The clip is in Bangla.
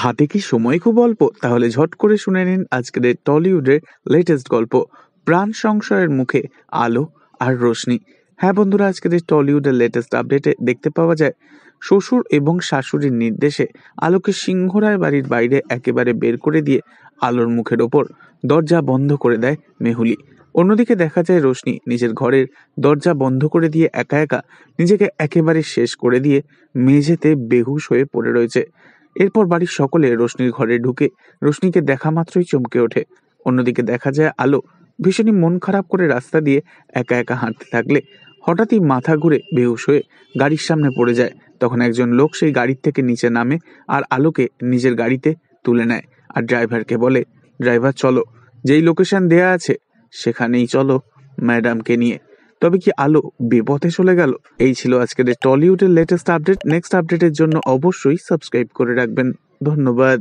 হাতে কি সময় খুব অল্প? তাহলে ঝট করে শুনে নিন আজকের এই টলিউডের লেটেস্ট গল্প, প্রাণ সংশয়ের মুখে আলো আর রোশনি। হ্যাঁ বন্ধুরা, আজকের এই টলিউডের লেটেস্ট আপডেটে দেখতে পাওয়া যায় শ্বশুর এবং শাশুড়ির নির্দেশে আলোকে সিংহরায় বাড়ির বাইরে একেবারে বের করে দিয়ে আলোর মুখের ওপর দরজা বন্ধ করে দেয় মেহুলি। অন্যদিকে দেখা যায় রোশনি নিজের ঘরের দরজা বন্ধ করে দিয়ে একা একা নিজেকে একেবারে শেষ করে দিয়ে মেঝেতে বেহুশ হয়ে পড়ে রয়েছে। এরপর বাড়ির সকলে রোশনির ঘরে ঢুকে রোশনিকে দেখা মাত্রই চমকে ওঠে। অন্যদিকে দেখা যায় আলো ভীষণই মন খারাপ করে রাস্তা দিয়ে একা একা হাঁটতে থাকলে হঠাৎই মাথা ঘুরে বেহুশ হয়ে গাড়ির সামনে পড়ে যায়। তখন একজন লোক সেই গাড়ির থেকে নিচে নামে আর আলোকে নিজের গাড়িতে তুলে নেয় আর ড্রাইভারকে বলে, ড্রাইভার চলো, যেই লোকেশন দেয়া আছে সেখানেই চলো ম্যাডামকে নিয়ে। তবে কি আলো বিপথে চলে গেল? এই ছিল আজকের টলিউডের লেটেস্ট আপডেট। নেক্সট আপডেটের জন্য অবশ্যই সাবস্ক্রাইব করে রাখবেন। ধন্যবাদ।